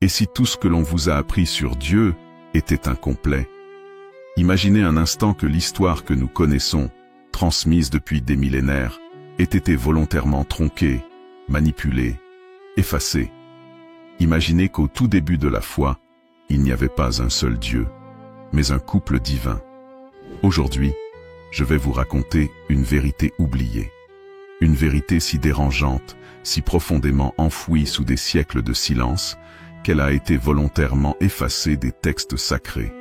Et si tout ce que l'on vous a appris sur Dieu était incomplet? Imaginez un instant que l'histoire que nous connaissons, transmise depuis des millénaires, ait été volontairement tronquée, manipulée, effacée. Imaginez qu'au tout début de la foi, il n'y avait pas un seul Dieu, mais un couple divin. Aujourd'hui, je vais vous raconter une vérité oubliée. Une vérité si dérangeante, si profondément enfouie sous des siècles de silence, qu'elle a été volontairement effacée des textes sacrés.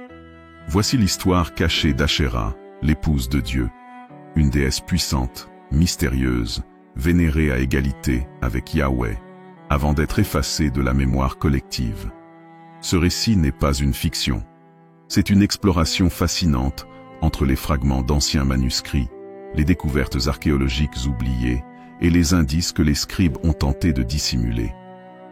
Voici l'histoire cachée d'Ashéra, l'épouse de Dieu. Une déesse puissante, mystérieuse, vénérée à égalité avec Yahweh, avant d'être effacée de la mémoire collective. Ce récit n'est pas une fiction. C'est une exploration fascinante entre les fragments d'anciens manuscrits, les découvertes archéologiques oubliées et les indices que les scribes ont tenté de dissimuler.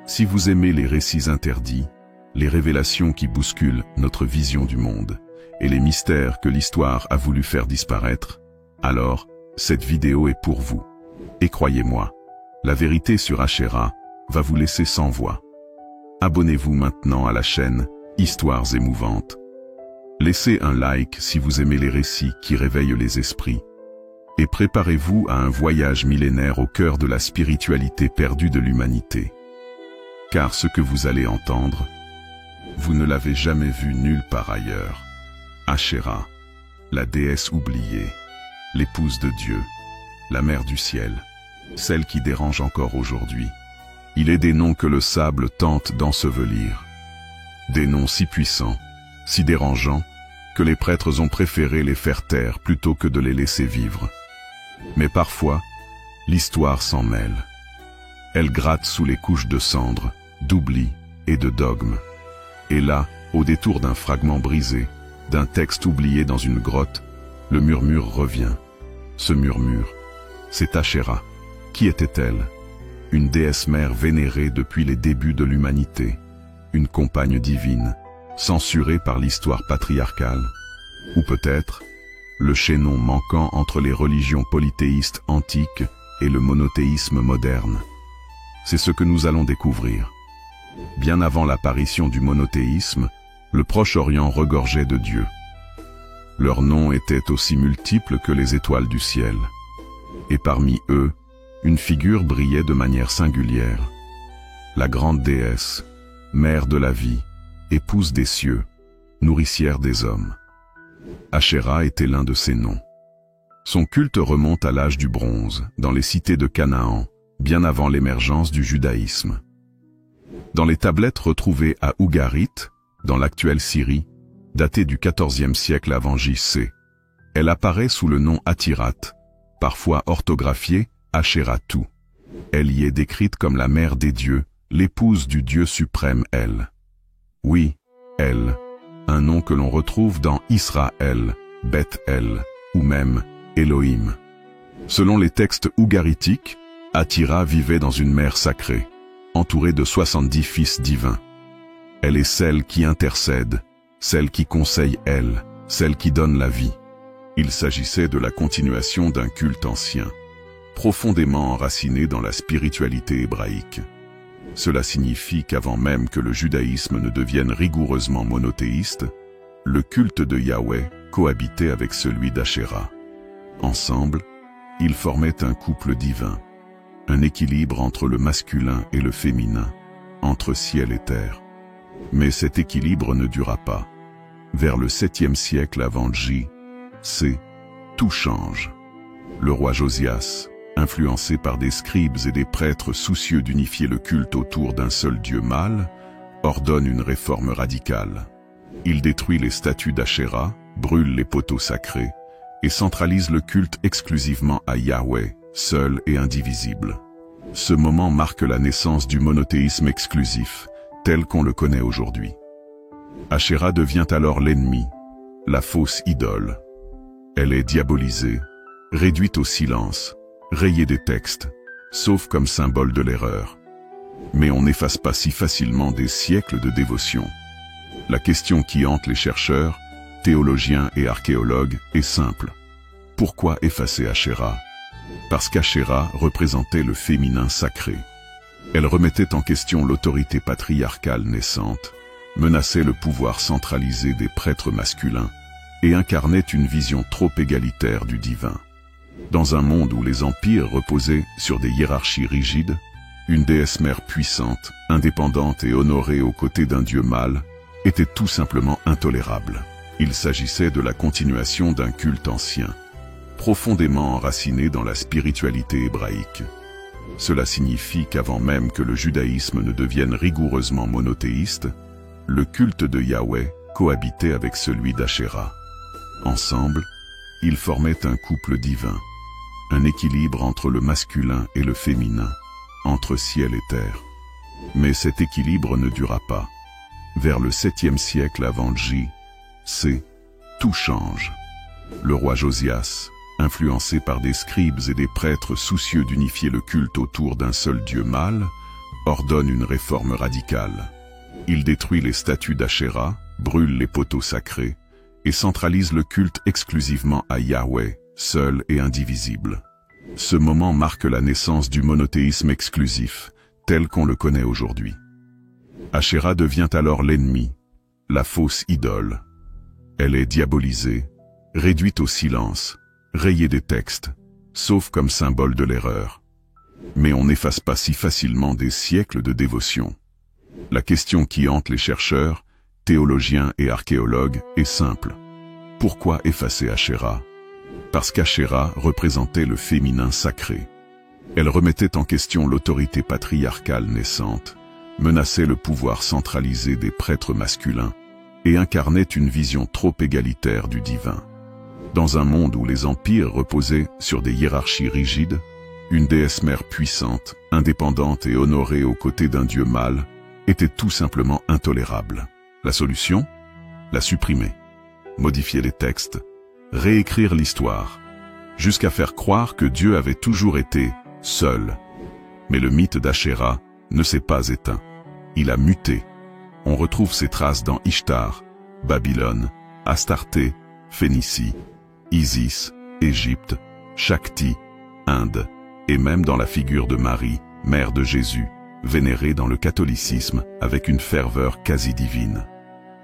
Si vous aimez les récits interdits, les révélations qui bousculent notre vision du monde et les mystères que l'histoire a voulu faire disparaître, alors cette vidéo est pour vous. Et croyez-moi, la vérité sur Ashéra va vous laisser sans voix. Abonnez-vous maintenant à la chaîne Histoires émouvantes. Laissez un like si vous aimez les récits qui réveillent les esprits. Et préparez-vous à un voyage millénaire au cœur de la spiritualité perdue de l'humanité. Car ce que vous allez entendre, vous ne l'avez jamais vu nulle part ailleurs. Ashéra, la déesse oubliée, l'épouse de Dieu, la mère du ciel, celle qui dérange encore aujourd'hui. Il est des noms que le sable tente d'ensevelir. Des noms si puissants, si dérangeants, que les prêtres ont préféré les faire taire plutôt que de les laisser vivre. Mais parfois, l'histoire s'en mêle. Elle gratte sous les couches de cendres, d'oubli et de dogmes. Et là, au détour d'un fragment brisé, d'un texte oublié dans une grotte, le murmure revient. Ce murmure, c'est Ashéra. Qui était-elle? Une déesse mère vénérée depuis les débuts de l'humanité, une compagne divine, censurée par l'histoire patriarcale, ou peut-être le chaînon manquant entre les religions polythéistes antiques et le monothéisme moderne. C'est ce que nous allons découvrir. Bien avant l'apparition du monothéisme, le Proche-Orient regorgeait de dieux. Leurs noms étaient aussi multiples que les étoiles du ciel. Et parmi eux, une figure brillait de manière singulière. La grande déesse, mère de la vie, épouse des cieux, nourricière des hommes. Ashéra était l'un de ces noms. Son culte remonte à l'âge du bronze, dans les cités de Canaan, bien avant l'émergence du judaïsme. Dans les tablettes retrouvées à Ougarit, dans l'actuelle Syrie, datées du XIVe siècle avant J.C., elle apparaît sous le nom Atirat, parfois orthographiée Ashératou. Elle y est décrite comme la mère des dieux, l'épouse du Dieu suprême El. Oui, El, un nom que l'on retrouve dans Israël, Beth-El, ou même Elohim. Selon les textes ougaritiques, Atira vivait dans une mer sacrée, entourée de 70 fils divins. Elle est celle qui intercède, celle qui conseille Elle, celle qui donne la vie. Il s'agissait de la continuation d'un culte ancien, profondément enraciné dans la spiritualité hébraïque. Cela signifie qu'avant même que le judaïsme ne devienne rigoureusement monothéiste, le culte de Yahweh cohabitait avec celui d'Ashéra. Ensemble, ils formaient un couple divin, un équilibre entre le masculin et le féminin, entre ciel et terre. Mais cet équilibre ne dura pas. Vers le 7e siècle avant J.C., tout change. Le roi Josias, influencé par des scribes et des prêtres soucieux d'unifier le culte autour d'un seul dieu mâle, ordonne une réforme radicale. Il détruit les statues d'Ashéra, brûle les poteaux sacrés et centralise le culte exclusivement à Yahweh, seul et indivisible. Ce moment marque la naissance du monothéisme exclusif, tel qu'on le connaît aujourd'hui. Ashéra devient alors l'ennemi, la fausse idole. Elle est diabolisée, réduite au silence, rayée des textes, sauf comme symbole de l'erreur. Mais on n'efface pas si facilement des siècles de dévotion. La question qui hante les chercheurs, théologiens et archéologues est simple. Pourquoi effacer Ashéra? Parce qu'Ashéra représentait le féminin sacré. Elle remettait en question l'autorité patriarcale naissante, menaçait le pouvoir centralisé des prêtres masculins et incarnait une vision trop égalitaire du divin. Dans un monde où les empires reposaient sur des hiérarchies rigides, une déesse mère puissante, indépendante et honorée aux côtés d'un dieu mâle, était tout simplement intolérable. Il s'agissait de la continuation d'un culte ancien, profondément enraciné dans la spiritualité hébraïque. Cela signifie qu'avant même que le judaïsme ne devienne rigoureusement monothéiste, le culte de Yahweh cohabitait avec celui d'Ashéra. Ensemble, ils formaient un couple divin, un équilibre entre le masculin et le féminin, entre ciel et terre. Mais cet équilibre ne dura pas. Vers le 7e siècle avant J.C., tout change. Le roi Josias, influencé par des scribes et des prêtres soucieux d'unifier le culte autour d'un seul dieu mâle, ordonne une réforme radicale. Il détruit les statues d'Ashéra, brûle les poteaux sacrés et centralise le culte exclusivement à Yahweh, seul et indivisible. Ce moment marque la naissance du monothéisme exclusif, tel qu'on le connaît aujourd'hui. Ashéra devient alors l'ennemi, la fausse idole. Elle est diabolisée, réduite au silence, rayée des textes, sauf comme symbole de l'erreur. Mais on n'efface pas si facilement des siècles de dévotion. La question qui hante les chercheurs, théologiens et archéologues est simple. Pourquoi effacer Ashéra? Parce qu'Ashéra représentait le féminin sacré. Elle remettait en question l'autorité patriarcale naissante, menaçait le pouvoir centralisé des prêtres masculins et incarnait une vision trop égalitaire du divin. Dans un monde où les empires reposaient sur des hiérarchies rigides, une déesse mère puissante, indépendante et honorée aux côtés d'un dieu mâle, était tout simplement intolérable. La solution? La supprimer. Modifier les textes, réécrire l'histoire, jusqu'à faire croire que Dieu avait toujours été seul. Mais le mythe d'Ashéra ne s'est pas éteint. Il a muté. On retrouve ses traces dans Ishtar, Babylone, Astarté, Phénicie, Isis, Égypte, Shakti, Inde, et même dans la figure de Marie, mère de Jésus, vénérée dans le catholicisme avec une ferveur quasi divine.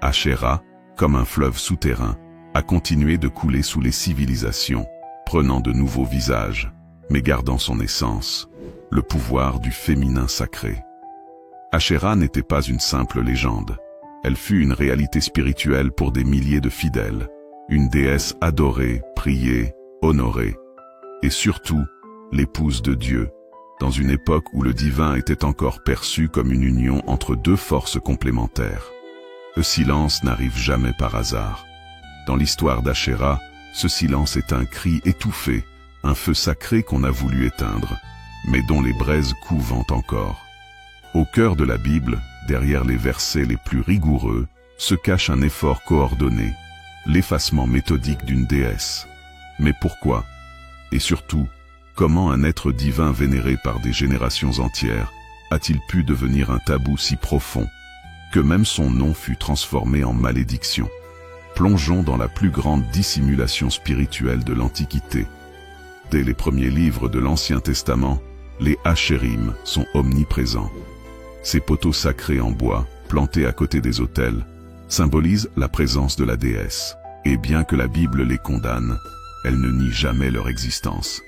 Ashéra, comme un fleuve souterrain, a continué de couler sous les civilisations, prenant de nouveaux visages, mais gardant son essence, le pouvoir du féminin sacré. Ashéra n'était pas une simple légende. Elle fut une réalité spirituelle pour des milliers de fidèles, une déesse adorée, priée, honorée, et surtout, l'épouse de Dieu, dans une époque où le divin était encore perçu comme une union entre deux forces complémentaires. Le silence n'arrive jamais par hasard. Dans l'histoire d'Ashéra, ce silence est un cri étouffé, un feu sacré qu'on a voulu éteindre, mais dont les braises couvent encore. Au cœur de la Bible, derrière les versets les plus rigoureux, se cache un effort coordonné, l'effacement méthodique d'une déesse. Mais pourquoi? Et surtout, comment un être divin vénéré par des générations entières a-t-il pu devenir un tabou si profond, que même son nom fut transformé en malédiction? Plongeons dans la plus grande dissimulation spirituelle de l'Antiquité. Dès les premiers livres de l'Ancien Testament, les Ashérim sont omniprésents. Ces poteaux sacrés en bois, plantés à côté des autels, symbolisent la présence de la déesse. Et bien que la Bible les condamne, elle ne nie jamais leur existence.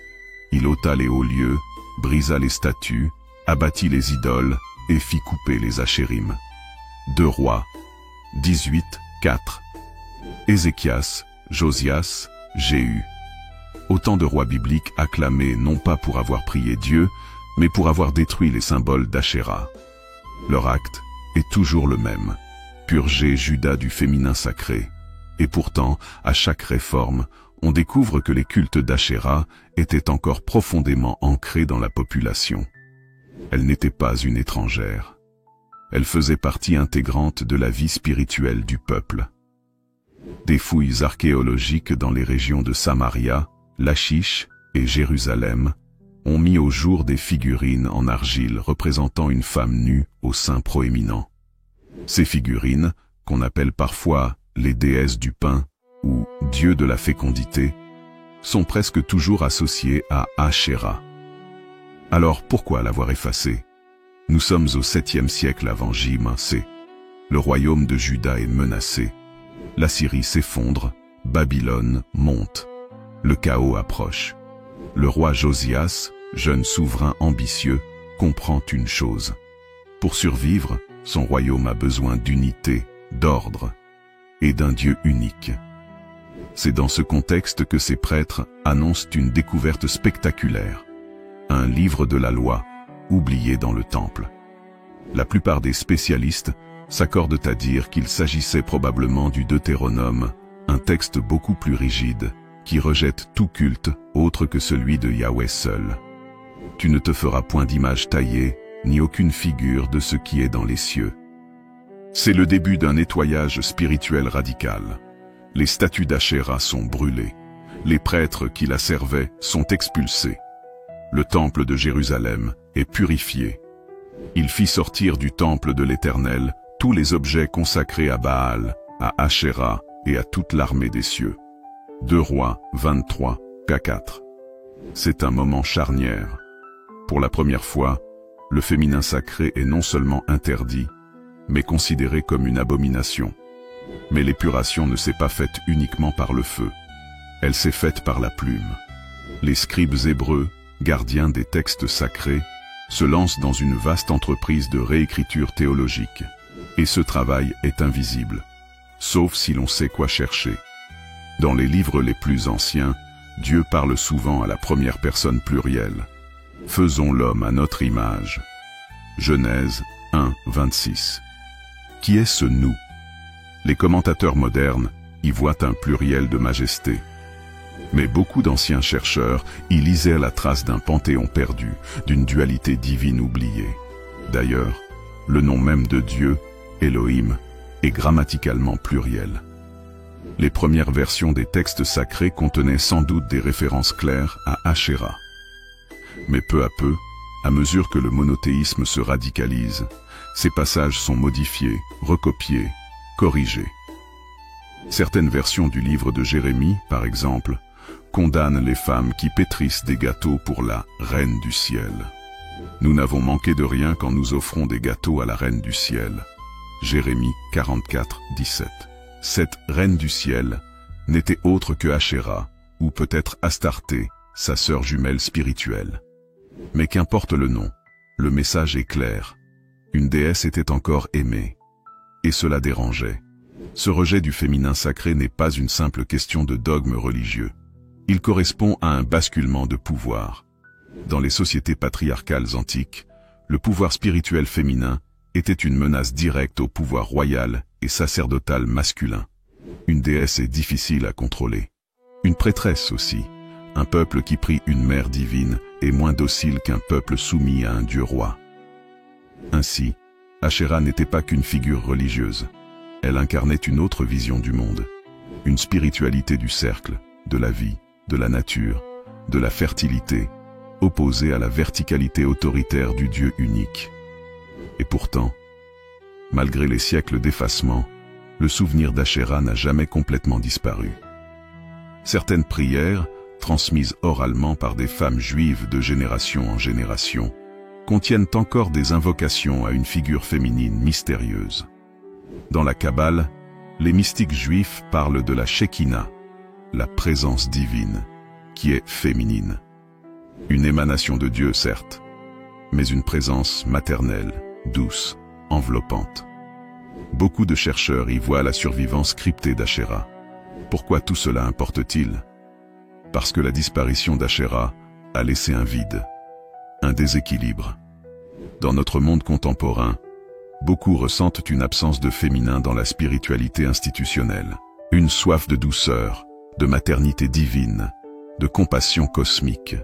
Il ôta les hauts lieux, brisa les statues, abattit les idoles et fit couper les Ashérim. 2 Rois 18, 4. Ézéchias, Josias, Jéhu. Autant de rois bibliques acclamés non pas pour avoir prié Dieu, mais pour avoir détruit les symboles d'Ashéra. Leur acte est toujours le même, purger Juda du féminin sacré. Et pourtant, à chaque réforme, on découvre que les cultes d'Ashéra étaient encore profondément ancrés dans la population. Elle n'était pas une étrangère. Elle faisait partie intégrante de la vie spirituelle du peuple. Des fouilles archéologiques dans les régions de Samaria, Lachish et Jérusalem ont mis au jour des figurines en argile représentant une femme nue au sein proéminent. Ces figurines, qu'on appelle parfois les déesses du pain ou dieux de la fécondité, sont presque toujours associées à Ashéra. Alors pourquoi l'avoir effacée? Nous sommes au 7e siècle avant J-C. Le royaume de Juda est menacé. L'Assyrie s'effondre, Babylone monte. Le chaos approche. Le roi Josias, jeune souverain ambitieux, comprend une chose. Pour survivre, son royaume a besoin d'unité, d'ordre et d'un Dieu unique. C'est dans ce contexte que ces prêtres annoncent une découverte spectaculaire. Un livre de la loi, oublié dans le temple. La plupart des spécialistes s'accordent à dire qu'il s'agissait probablement du Deutéronome, un texte beaucoup plus rigide, qui rejette tout culte autre que celui de Yahweh seul. Tu ne te feras point d'image taillée, ni aucune figure de ce qui est dans les cieux. C'est le début d'un nettoyage spirituel radical. Les statues d'Ashéra sont brûlées. Les prêtres qui la servaient sont expulsés. Le temple de Jérusalem est purifié. Il fit sortir du temple de l'Éternel tous les objets consacrés à Baal, à Ashéra et à toute l'armée des cieux. 2 Rois 23, K4. C'est un moment charnière. Pour la première fois, le féminin sacré est non seulement interdit, mais considéré comme une abomination. Mais l'épuration ne s'est pas faite uniquement par le feu. Elle s'est faite par la plume. Les scribes hébreux, gardiens des textes sacrés, se lancent dans une vaste entreprise de réécriture théologique. Et ce travail est invisible, sauf si l'on sait quoi chercher. Dans les livres les plus anciens, Dieu parle souvent à la première personne plurielle. Faisons l'homme à notre image. Genèse 1, 26. Qui est ce nous? Les commentateurs modernes y voient un pluriel de majesté. Mais beaucoup d'anciens chercheurs y lisaient la trace d'un panthéon perdu, d'une dualité divine oubliée. D'ailleurs, le nom même de Dieu, Elohim, est grammaticalement pluriel. Les premières versions des textes sacrés contenaient sans doute des références claires à Ashéra. Mais peu à peu, à mesure que le monothéisme se radicalise, ces passages sont modifiés, recopiés, corrigés. Certaines versions du livre de Jérémie, par exemple, condamnent les femmes qui pétrissent des gâteaux pour la Reine du Ciel. Nous n'avons manqué de rien quand nous offrons des gâteaux à la Reine du Ciel. Jérémie 44, 17. Cette Reine du Ciel n'était autre que Ashéra, ou peut-être Astarté, sa sœur jumelle spirituelle. Mais qu'importe le nom, le message est clair. Une déesse était encore aimée. Et cela dérangeait. Ce rejet du féminin sacré n'est pas une simple question de dogme religieux. Il correspond à un basculement de pouvoir. Dans les sociétés patriarcales antiques, le pouvoir spirituel féminin était une menace directe au pouvoir royal et sacerdotal masculin. Une déesse est difficile à contrôler. Une prêtresse aussi. Un peuple qui prie une mère divine est moins docile qu'un peuple soumis à un dieu roi. Ainsi, Ashéra n'était pas qu'une figure religieuse. Elle incarnait une autre vision du monde. Une spiritualité du cercle, de la vie, de la nature, de la fertilité, opposée à la verticalité autoritaire du Dieu unique. Et pourtant, malgré les siècles d'effacement, le souvenir d'Ashéra n'a jamais complètement disparu. Certaines prières, transmises oralement par des femmes juives de génération en génération, contiennent encore des invocations à une figure féminine mystérieuse. Dans la Kabbale, les mystiques juifs parlent de la Shekinah, la présence divine, qui est féminine. Une émanation de Dieu, certes, mais une présence maternelle, douce, enveloppante. Beaucoup de chercheurs y voient la survivance cryptée d'Ashéra. Pourquoi tout cela importe-t-il? Parce que la disparition d'Ashéra a laissé un vide, un déséquilibre. Dans notre monde contemporain, beaucoup ressentent une absence de féminin dans la spiritualité institutionnelle, une soif de douceur, de maternité divine, de compassion cosmique.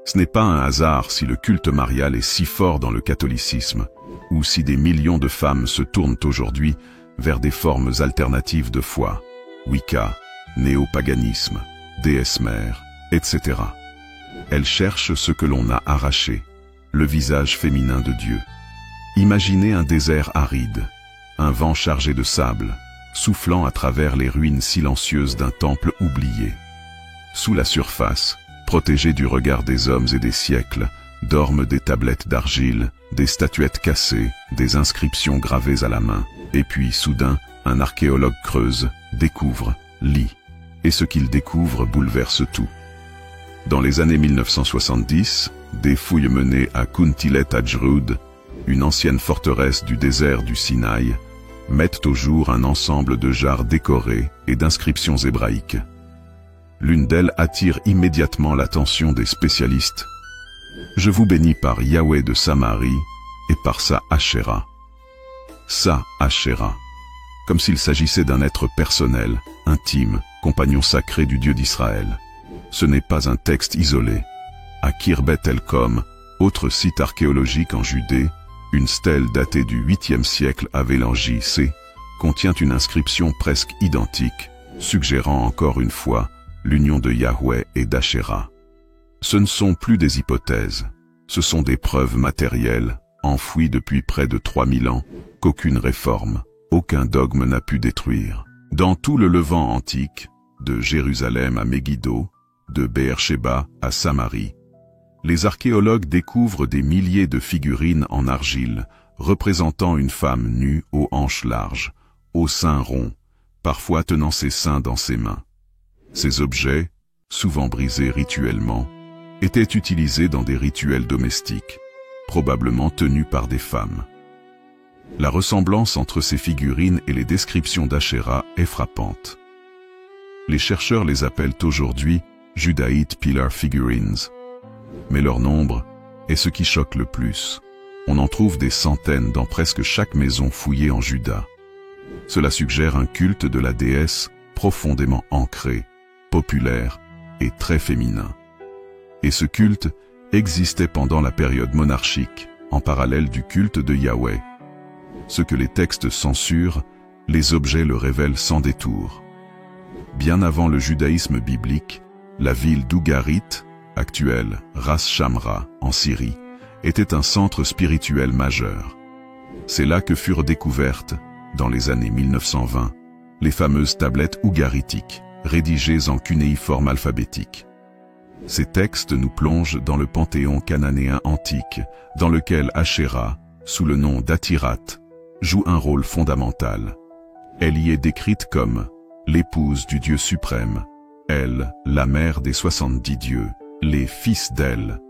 Ce n'est pas un hasard si le culte marial est si fort dans le catholicisme, ou si des millions de femmes se tournent aujourd'hui vers des formes alternatives de foi, Wicca, néopaganisme, déesse mère, etc. Elles cherchent ce que l'on a arraché, le visage féminin de Dieu. Imaginez un désert aride, un vent chargé de sable, soufflant à travers les ruines silencieuses d'un temple oublié. Sous la surface, protégées du regard des hommes et des siècles, dorment des tablettes d'argile, des statuettes cassées, des inscriptions gravées à la main, et puis soudain, un archéologue creuse, découvre, lit. Et ce qu'il découvre bouleverse tout. Dans les années 1970, des fouilles menées à Kuntilet Ajrud, une ancienne forteresse du désert du Sinaï, mettent au jour un ensemble de jarres décorées et d'inscriptions hébraïques. L'une d'elles attire immédiatement l'attention des spécialistes. « Je vous bénis par Yahweh de Samarie et par sa Ashéra. » Sa Ashéra, comme s'il s'agissait d'un être personnel, intime, compagnon sacré du Dieu d'Israël. Ce n'est pas un texte isolé. À Khirbet el-Kom, autre site archéologique en Judée, une stèle datée du 8e siècle avant J.C. contient une inscription presque identique, suggérant encore une fois l'union de Yahweh et d'Ashéra. Ce ne sont plus des hypothèses, ce sont des preuves matérielles, enfouies depuis près de 3000 ans, qu'aucune réforme, aucun dogme n'a pu détruire. Dans tout le Levant antique, de Jérusalem à Megiddo, de Beersheba à Samarie, les archéologues découvrent des milliers de figurines en argile représentant une femme nue aux hanches larges, aux seins ronds, parfois tenant ses seins dans ses mains. Ces objets, souvent brisés rituellement, étaient utilisés dans des rituels domestiques, probablement tenus par des femmes. La ressemblance entre ces figurines et les descriptions d'Ashéra est frappante. Les chercheurs les appellent aujourd'hui Judaite Pillar Figurines. Mais leur nombre est ce qui choque le plus. On en trouve des centaines dans presque chaque maison fouillée en Juda. Cela suggère un culte de la déesse profondément ancré, populaire et très féminin. Et ce culte existait pendant la période monarchique, en parallèle du culte de Yahweh. Ce que les textes censurent, les objets le révèlent sans détour. Bien avant le judaïsme biblique, la ville d'Ougarit, actuelle Ras Shamra en Syrie, était un centre spirituel majeur. C'est là que furent découvertes, dans les années 1920, les fameuses tablettes ougaritiques, rédigées en cunéiforme alphabétique. Ces textes nous plongent dans le panthéon cananéen antique, dans lequel Ashéra, sous le nom d'Atirat, joue un rôle fondamental. Elle y est décrite comme l'épouse du Dieu suprême, elle, la mère des 70 dieux, les fils d'elle,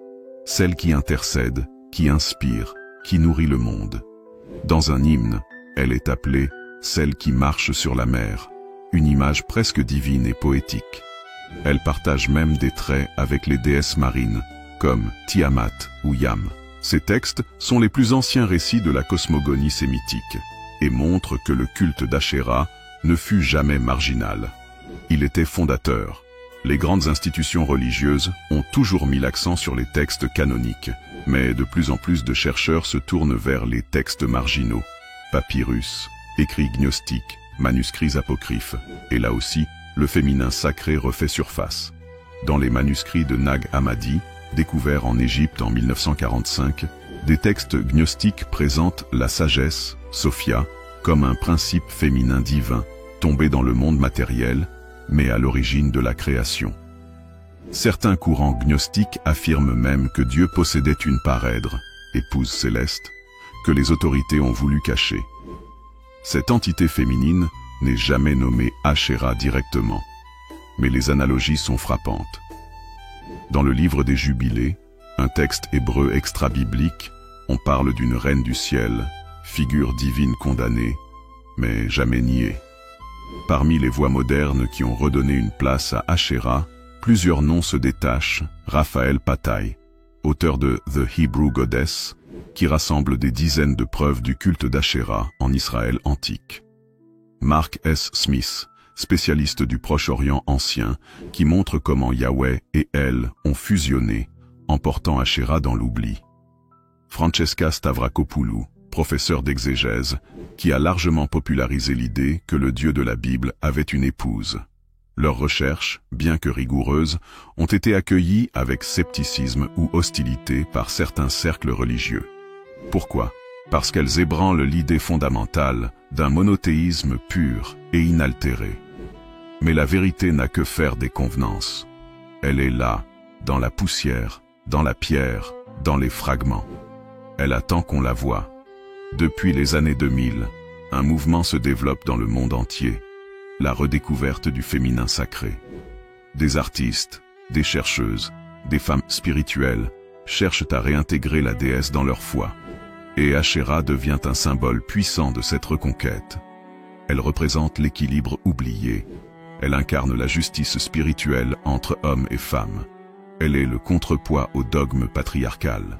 celle qui intercède, qui inspire, qui nourrit le monde. Dans un hymne, elle est appelée celle qui marche sur la mer, une image presque divine et poétique. Elle partage même des traits avec les déesses marines, comme Tiamat ou Yam. Ces textes sont les plus anciens récits de la cosmogonie sémitique et montrent que le culte d'Ashéra ne fut jamais marginal. Il était fondateur. Les grandes institutions religieuses ont toujours mis l'accent sur les textes canoniques, mais de plus en plus de chercheurs se tournent vers les textes marginaux, papyrus, écrits gnostiques, manuscrits apocryphes, et là aussi, le féminin sacré refait surface. Dans les manuscrits de Nag Hammadi, découverts en Égypte en 1945, des textes gnostiques présentent la sagesse, Sophia, comme un principe féminin divin, tombé dans le monde matériel, mais à l'origine de la création. Certains courants gnostiques affirment même que Dieu possédait une parèdre, épouse céleste, que les autorités ont voulu cacher. Cette entité féminine n'est jamais nommée Ashéra directement, mais les analogies sont frappantes. Dans le livre des Jubilés, un texte hébreu extra-biblique, on parle d'une reine du ciel, figure divine condamnée, mais jamais niée. Parmi les voix modernes qui ont redonné une place à Ashéra, plusieurs noms se détachent. Raphaël Patai, auteur de The Hebrew Goddess, qui rassemble des dizaines de preuves du culte d'Ashéra en Israël antique. Mark S. Smith, spécialiste du Proche-Orient ancien, qui montre comment Yahweh et elle ont fusionné, emportant Ashéra dans l'oubli. Francesca Stavrakopoulou, professeur d'exégèse, qui a largement popularisé l'idée que le Dieu de la Bible avait une épouse. Leurs recherches, bien que rigoureuses, ont été accueillies avec scepticisme ou hostilité par certains cercles religieux. Pourquoi ? Parce qu'elles ébranlent l'idée fondamentale d'un monothéisme pur et inaltéré. Mais la vérité n'a que faire des convenances. Elle est là, dans la poussière, dans la pierre, dans les fragments. Elle attend qu'on la voie. Depuis les années 2000, un mouvement se développe dans le monde entier, la redécouverte du féminin sacré. Des artistes, des chercheuses, des femmes spirituelles cherchent à réintégrer la déesse dans leur foi. Et Asherah devient un symbole puissant de cette reconquête. Elle représente l'équilibre oublié. Elle incarne la justice spirituelle entre hommes et femmes. Elle est le contrepoids au dogme patriarcal.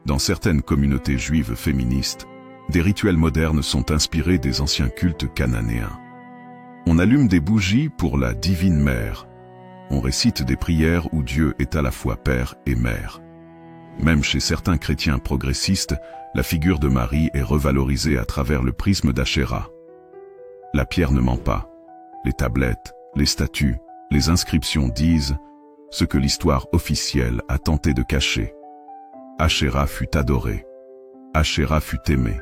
Dans certaines communautés juives féministes, des rituels modernes sont inspirés des anciens cultes cananéens. On allume des bougies pour la divine mère. On récite des prières où Dieu est à la fois père et mère. Même chez certains chrétiens progressistes, la figure de Marie est revalorisée à travers le prisme d'Asherah. La pierre ne ment pas. Les tablettes, les statues, les inscriptions disent ce que l'histoire officielle a tenté de cacher. Asherah fut adorée. Asherah fut aimée.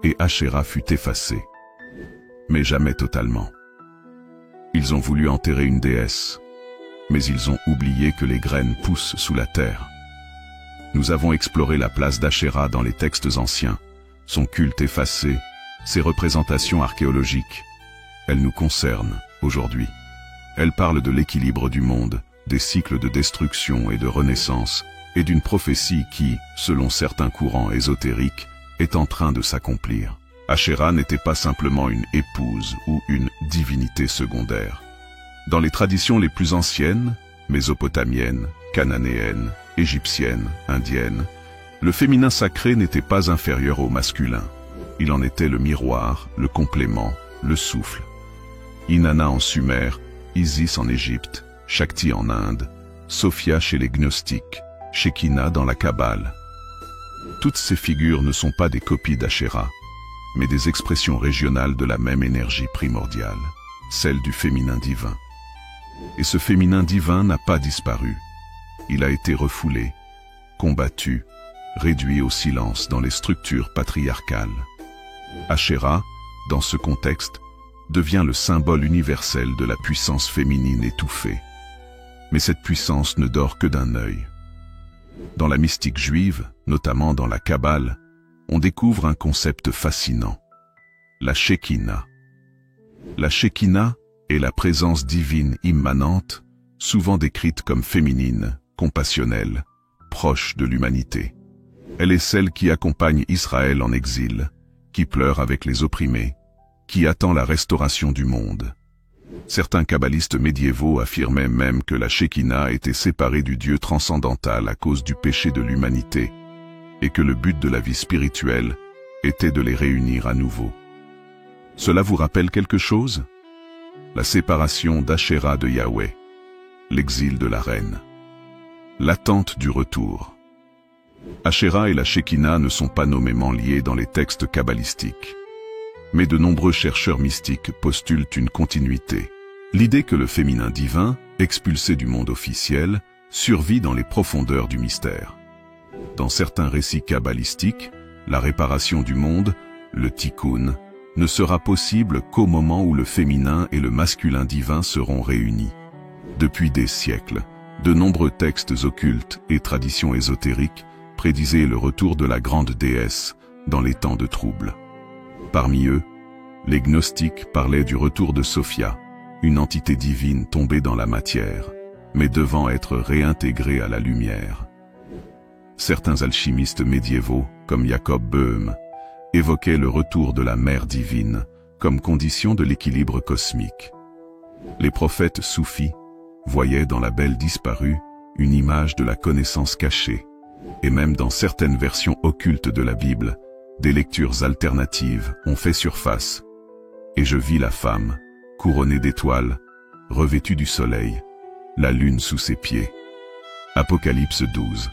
Et Asherah fut effacée. Mais jamais totalement. Ils ont voulu enterrer une déesse, mais ils ont oublié que les graines poussent sous la terre. Nous avons exploré la place d'Asherah dans les textes anciens, son culte effacé, ses représentations archéologiques. Elles nous concernent aujourd'hui. Elles parlent de l'équilibre du monde, des cycles de destruction et de renaissance, et d'une prophétie qui, selon certains courants ésotériques, est en train de s'accomplir. Asherah n'était pas simplement une épouse ou une divinité secondaire. Dans les traditions les plus anciennes, mésopotamiennes, cananéennes, égyptiennes, indiennes, le féminin sacré n'était pas inférieur au masculin. Il en était le miroir, le complément, le souffle. Inanna en Sumer, Isis en Égypte, Shakti en Inde, Sophia chez les gnostiques, Shekinah dans la Kabbale. Toutes ces figures ne sont pas des copies d'Asherah, mais des expressions régionales de la même énergie primordiale, celle du féminin divin. Et ce féminin divin n'a pas disparu. Il a été refoulé, combattu, réduit au silence dans les structures patriarcales. Asherah, dans ce contexte, devient le symbole universel de la puissance féminine étouffée. Mais cette puissance ne dort que d'un œil. Dans la mystique juive, notamment dans la Kabbale, on découvre un concept fascinant, la Shekinah. La Shekinah est la présence divine immanente, souvent décrite comme féminine, compassionnelle, proche de l'humanité. Elle est celle qui accompagne Israël en exil, qui pleure avec les opprimés, qui attend la restauration du monde. Certains kabbalistes médiévaux affirmaient même que la Shekinah était séparée du Dieu transcendantal à cause du péché de l'humanité, et que le but de la vie spirituelle était de les réunir à nouveau. Cela vous rappelle quelque chose? La séparation d'Asherah de Yahweh, l'exil de la reine, l'attente du retour. Asherah et la Shekinah ne sont pas nommément liés dans les textes kabbalistiques. Mais de nombreux chercheurs mystiques postulent une continuité. L'idée que le féminin divin, expulsé du monde officiel, survit dans les profondeurs du mystère. Dans certains récits kabbalistiques, la réparation du monde, le tikkun, ne sera possible qu'au moment où le féminin et le masculin divin seront réunis. Depuis des siècles, de nombreux textes occultes et traditions ésotériques prédisaient le retour de la grande déesse dans les temps de trouble. Parmi eux, les gnostiques parlaient du retour de Sophia, une entité divine tombée dans la matière, mais devant être réintégrée à la lumière. Certains alchimistes médiévaux, comme Jacob Böhm, évoquaient le retour de la mère divine comme condition de l'équilibre cosmique. Les prophètes soufis voyaient dans la belle disparue une image de la connaissance cachée, et même dans certaines versions occultes de la Bible, des lectures alternatives ont fait surface. Et je vis la femme, couronnée d'étoiles, revêtue du soleil, la lune sous ses pieds. Apocalypse 12.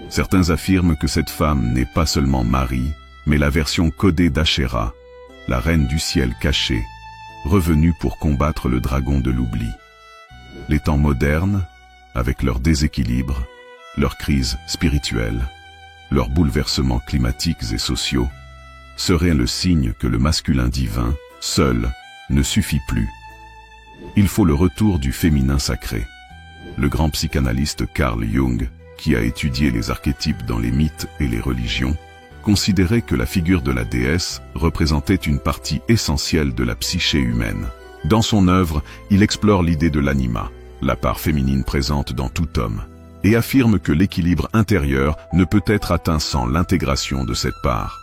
Certains affirment que cette femme n'est pas seulement Marie, mais la version codée d'Asherah, la reine du ciel caché, revenue pour combattre le dragon de l'oubli. Les temps modernes, avec leur déséquilibre, leur crise spirituelle, leurs bouleversements climatiques et sociaux, seraient le signe que le masculin divin, seul, ne suffit plus. Il faut le retour du féminin sacré. Le grand psychanalyste Carl Jung qui a étudié les archétypes dans les mythes et les religions, considérait que la figure de la déesse représentait une partie essentielle de la psyché humaine. Dans son œuvre, il explore l'idée de l'anima, la part féminine présente dans tout homme, et affirme que l'équilibre intérieur ne peut être atteint sans l'intégration de cette part.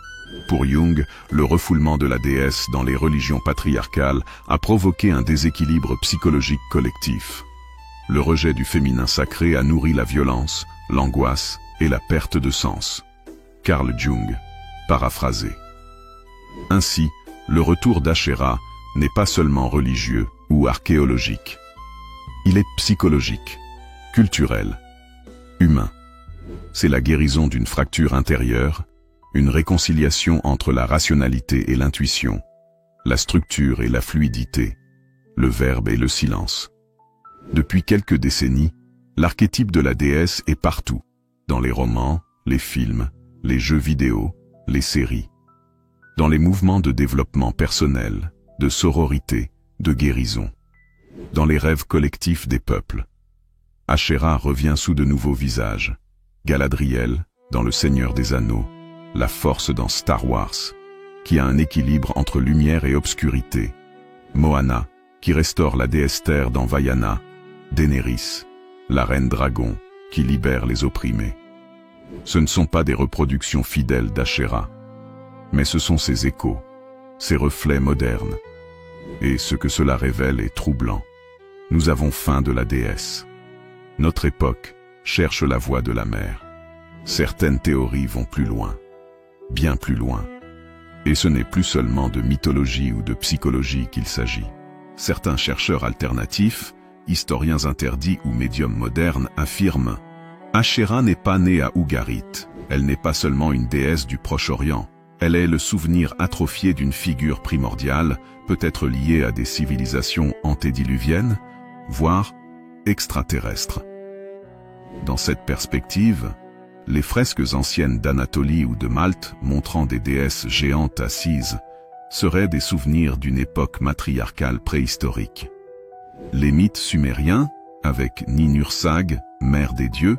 Pour Jung, le refoulement de la déesse dans les religions patriarcales a provoqué un déséquilibre psychologique collectif. Le rejet du féminin sacré a nourri la violence, l'angoisse et la perte de sens. Carl Jung, paraphrasé. Ainsi, le retour d'Asherah n'est pas seulement religieux ou archéologique. Il est psychologique, culturel, humain. C'est la guérison d'une fracture intérieure, une réconciliation entre la rationalité et l'intuition, la structure et la fluidité, le verbe et le silence. Depuis quelques décennies, l'archétype de la déesse est partout, dans les romans, les films, les jeux vidéo, les séries, dans les mouvements de développement personnel, de sororité, de guérison, dans les rêves collectifs des peuples. Asherah revient sous de nouveaux visages. Galadriel, dans Le Seigneur des Anneaux, la force dans Star Wars, qui a un équilibre entre lumière et obscurité. Moana, qui restaure la déesse terre dans Vaiana. Daenerys, la reine dragon, qui libère les opprimés. Ce ne sont pas des reproductions fidèles d'Asherah, mais ce sont ses échos, ses reflets modernes. Et ce que cela révèle est troublant. Nous avons faim de la déesse. Notre époque cherche la voie de la mer. Certaines théories vont plus loin, bien plus loin. Et ce n'est plus seulement de mythologie ou de psychologie qu'il s'agit. Certains chercheurs alternatifs, historiens interdits ou médiums modernes affirment « Asherah n'est pas née à Ugarit, elle n'est pas seulement une déesse du Proche-Orient, elle est le souvenir atrophié d'une figure primordiale, peut-être liée à des civilisations antédiluviennes, voire extraterrestres. » Dans cette perspective, les fresques anciennes d'Anatolie ou de Malte montrant des déesses géantes assises seraient des souvenirs d'une époque matriarcale préhistorique. Les mythes sumériens, avec Ninursag, mère des dieux,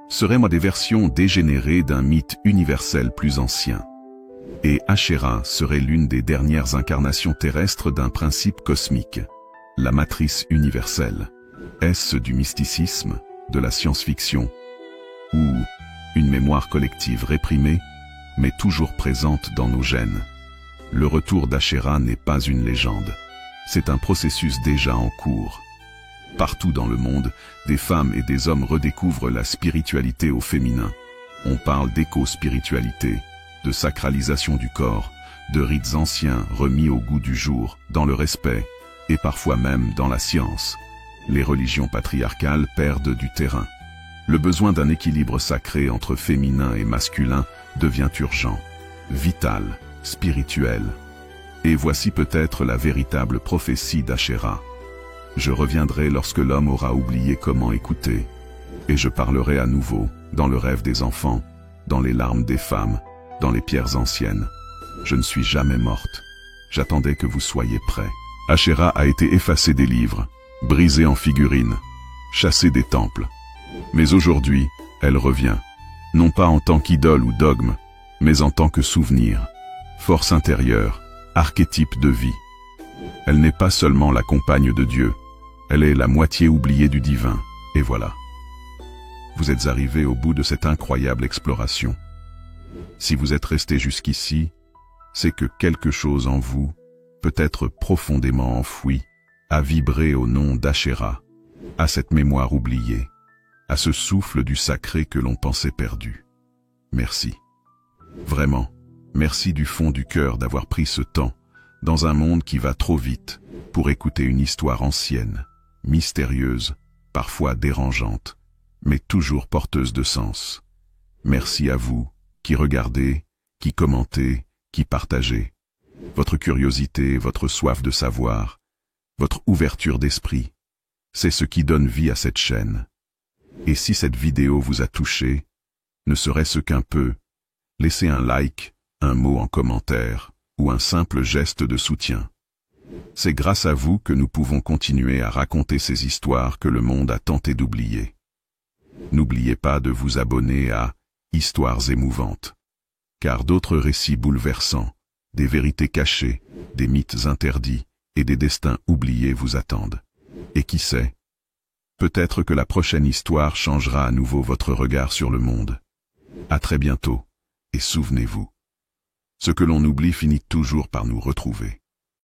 seraient des versions dégénérées d'un mythe universel plus ancien. Et Asherah serait l'une des dernières incarnations terrestres d'un principe cosmique, la matrice universelle. Est-ce du mysticisme, de la science-fiction, ou une mémoire collective réprimée, mais toujours présente dans nos gènes? Le retour d'Asherah n'est pas une légende. C'est un processus déjà en cours. Partout dans le monde, des femmes et des hommes redécouvrent la spiritualité au féminin. On parle d'éco-spiritualité, de sacralisation du corps, de rites anciens remis au goût du jour, dans le respect, et parfois même dans la science. Les religions patriarcales perdent du terrain. Le besoin d'un équilibre sacré entre féminin et masculin devient urgent, vital, spirituel. Et voici peut-être la véritable prophétie d'Asherah. Je reviendrai lorsque l'homme aura oublié comment écouter, et je parlerai à nouveau, dans le rêve des enfants, dans les larmes des femmes, dans les pierres anciennes. Je ne suis jamais morte. J'attendais que vous soyez prêts. Asherah a été effacée des livres, brisée en figurines, chassée des temples. Mais aujourd'hui, elle revient, non pas en tant qu'idole ou dogme, mais en tant que souvenir, force intérieure, archétype de vie. Elle n'est pas seulement la compagne de Dieu, elle est la moitié oubliée du divin, et voilà. Vous êtes arrivé au bout de cette incroyable exploration. Si vous êtes resté jusqu'ici, c'est que quelque chose en vous, peut-être profondément enfoui, a vibré au nom d'Asherah, à cette mémoire oubliée, à ce souffle du sacré que l'on pensait perdu. Merci. Vraiment, merci du fond du cœur d'avoir pris ce temps, dans un monde qui va trop vite, pour écouter une histoire ancienne, mystérieuse, parfois dérangeante, mais toujours porteuse de sens. Merci à vous, qui regardez, qui commentez, qui partagez. Votre curiosité, votre soif de savoir, votre ouverture d'esprit, c'est ce qui donne vie à cette chaîne. Et si cette vidéo vous a touché, ne serait-ce qu'un peu, laissez un like, un mot en commentaire, ou un simple geste de soutien. C'est grâce à vous que nous pouvons continuer à raconter ces histoires que le monde a tenté d'oublier. N'oubliez pas de vous abonner à Histoires émouvantes, car d'autres récits bouleversants, des vérités cachées, des mythes interdits et des destins oubliés vous attendent. Et qui sait, peut-être que la prochaine histoire changera à nouveau votre regard sur le monde. À très bientôt, et souvenez-vous, ce que l'on oublie finit toujours par nous retrouver.